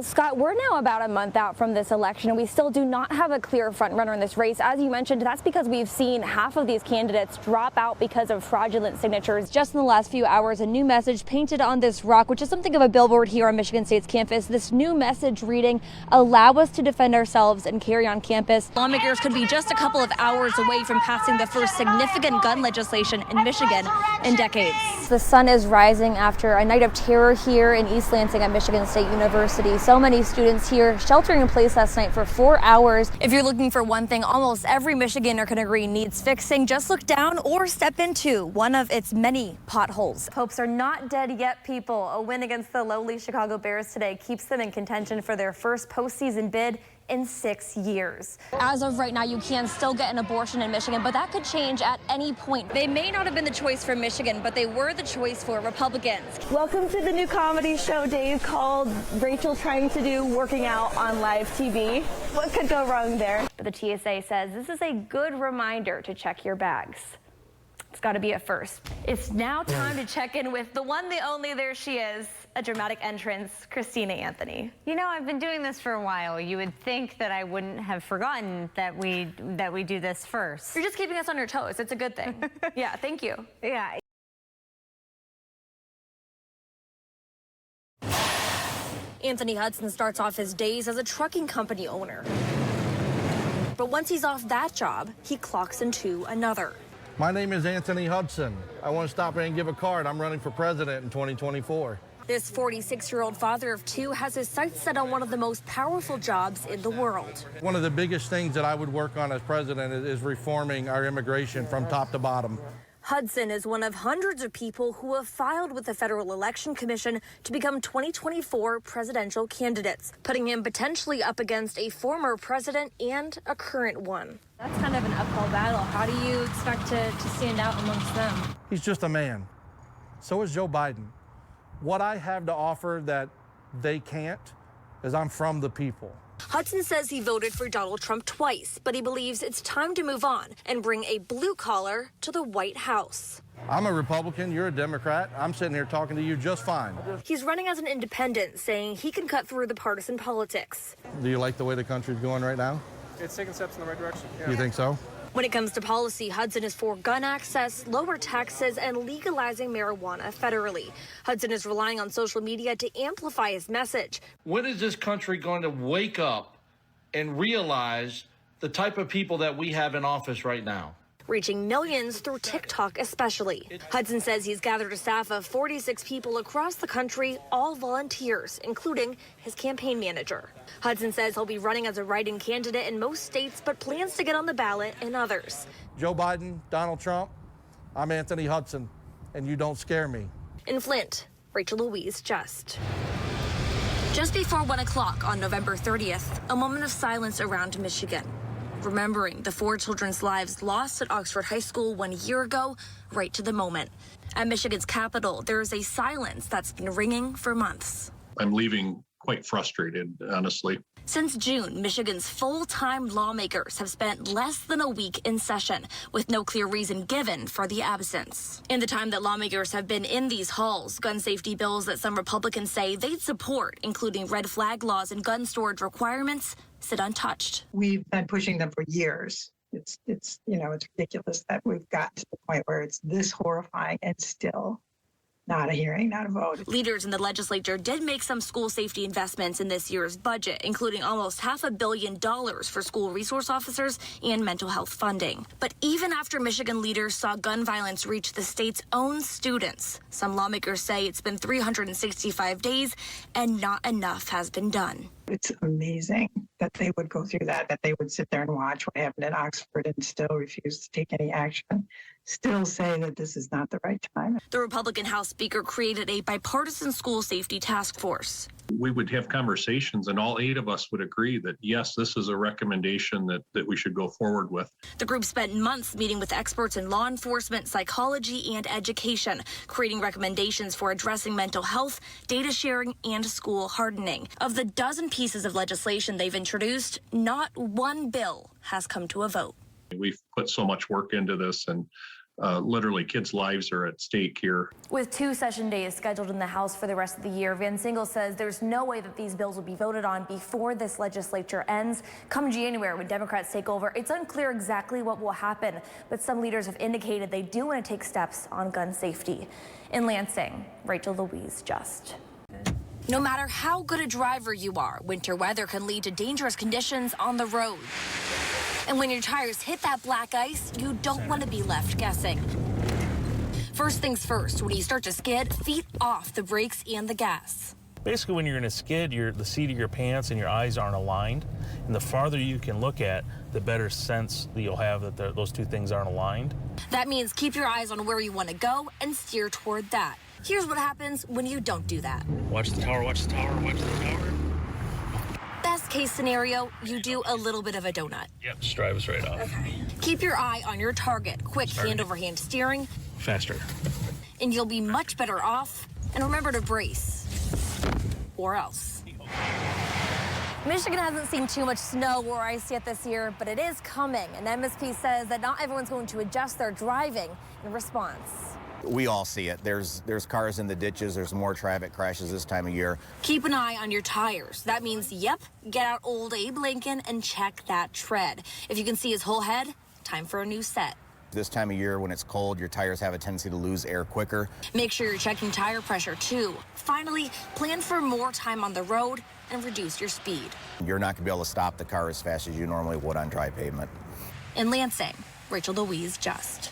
Scott, we're now about a month out from this election, and we still do not have a clear frontrunner in this race. As you mentioned, that's because we've seen half of these candidates drop out because of fraudulent signatures. Just in the last few hours, a new message painted on this rock, which is something of a billboard here on Michigan State's campus. This new message reading, "Allow us to defend ourselves and carry on campus." Lawmakers could be just a couple of hours away from passing the first significant gun legislation in Michigan in decades. The sun is rising after a night of terror here in East Lansing at Michigan State University. So many students here sheltering in place last night for 4 hours. If you're looking for one thing almost every Michiganer can agree needs fixing, just look down or step into one of its many potholes. Hopes are not dead yet, people. A win against the lowly Chicago Bears today keeps them in contention for their first postseason bid in 6 years. As of right now, you can still get an abortion in Michigan, but that could change at any point. They may not have been the choice for Michigan, but they were the choice for Republicans. Welcome to the new comedy show, Dave, called Rachel Trying to Do Working Out on Live TV. What could go wrong there? But the TSA says this is a good reminder to check your bags. It's got to be a first. It's now time to check in with the one, the only, there she is, a dramatic entrance, Christina Anthony. You know, I've been doing this for a while. You would think that I wouldn't have forgotten that we do this first. You're just keeping us on your toes. It's a good thing. Yeah, thank you. Yeah. Anthony Hudson starts off his days as a trucking company owner. But once he's off that job, he clocks into another. My name is Anthony Hudson. I want to stop in and give a card. I'm running for president in 2024. This 46-year-old father of two has his sights set on one of the most powerful jobs in the world. One of the biggest things that I would work on as president is reforming our immigration from top to bottom. Hudson is one of hundreds of people who have filed with the Federal Election Commission to become 2024 presidential candidates, putting him potentially up against a former president and a current one. That's kind of an uphill battle. How do you expect to stand out amongst them? He's just a man. So is Joe Biden. What I have to offer that they can't is I'm from the people. Hudson says he voted for Donald Trump twice, but he believes it's time to move on and bring a blue collar to the White House. I'm a Republican, you're a Democrat. I'm sitting here talking to you just fine. He's running as an independent, saying he can cut through the partisan politics. Do you like the way the country's going right now? It's taking steps in the right direction. Yeah. You think so? When it comes to policy, Hudson is for gun access, lower taxes, and legalizing marijuana federally. Hudson is relying on social media to amplify his message. When is this country going to wake up and realize the type of people that we have in office right now? Reaching millions through TikTok especially. Hudson says he's gathered a staff of 46 people across the country, all volunteers, including his campaign manager. Hudson says he'll be running as a write-in candidate in most states, but plans to get on the ballot in others. Joe Biden, Donald Trump, I'm Anthony Hudson, and you don't scare me. In Flint, Rachel Louise Just before 1 o'clock on November 30th, a moment of silence around Michigan. Remembering the 4 children's lives lost at Oxford High School 1 year ago, right to the moment. At Michigan's capital, there is a silence that's been ringing for months. I'm leaving quite frustrated, honestly. Since June, Michigan's full-time lawmakers have spent less than a week in session, with no clear reason given for the absence. In the time that lawmakers have been in these halls, gun safety bills that some Republicans say they'd support, including red flag laws and gun storage requirements, sit untouched. We've been pushing them for years. It's ridiculous that we've got to the point where it's this horrifying and still not a hearing, not a vote. Leaders in the legislature did make some school safety investments in this year's budget, including almost $500 million for school resource officers and mental health funding. But even after Michigan leaders saw gun violence reach the state's own students, some lawmakers say it's been 365 days and not enough has been done. It's amazing that they would go through that they would sit there and watch what happened at Oxford and still refuse to take any action, still say that this is not the right time. The Republican House Speaker created a bipartisan school safety task force. We would have conversations and all 8 of us would agree that, yes, this is a recommendation that we should go forward with. The group spent months meeting with experts in law enforcement, psychology, and education, creating recommendations for addressing mental health, data sharing, and school hardening. Of the dozen pieces of legislation they've introduced, not one bill has come to a vote. We've put so much work into this, and Literally, kids' lives are at stake here. With 2 session days scheduled in the House for the rest of the year, Van Singel says there's no way that these bills will be voted on before this legislature ends. Come January, when Democrats take over, it's unclear exactly what will happen, but some leaders have indicated they do want to take steps on gun safety. In Lansing, Louise just. No matter how good a driver you are, winter weather can lead to dangerous conditions on the road. And when your tires hit that black ice, you don't want to be left guessing. First things first, when you start to skid, feet off the brakes and the gas. Basically, when you're in a skid, the seat of your pants and your eyes aren't aligned. And the farther you can look at, the better sense that you'll have that those two things aren't aligned. That means keep your eyes on where you want to go and steer toward that. Here's what happens when you don't do that. Watch the tower, watch the tower, watch the tower. Best case scenario, you do a little bit of a donut. Yep, just drive us right off. Okay. Keep your eye on your target. Quick hand-over-hand steering. Faster. And you'll be much better off. And remember to brace. Or else. Michigan hasn't seen too much snow or ice yet this year, but it is coming. And MSP says that not everyone's going to adjust their driving in response. We all see it. There's cars in the ditches. There's more traffic crashes this time of year. Keep an eye on your tires. That means, yep, get out old Abe Lincoln and check that tread. If you can see his whole head, time for a new set. This time of year when it's cold, your tires have a tendency to lose air quicker. Make sure you're checking tire pressure too. Finally, plan for more time on the road and reduce your speed. You're not going to be able to stop the car as fast as you normally would on dry pavement. In Lansing, Louise just.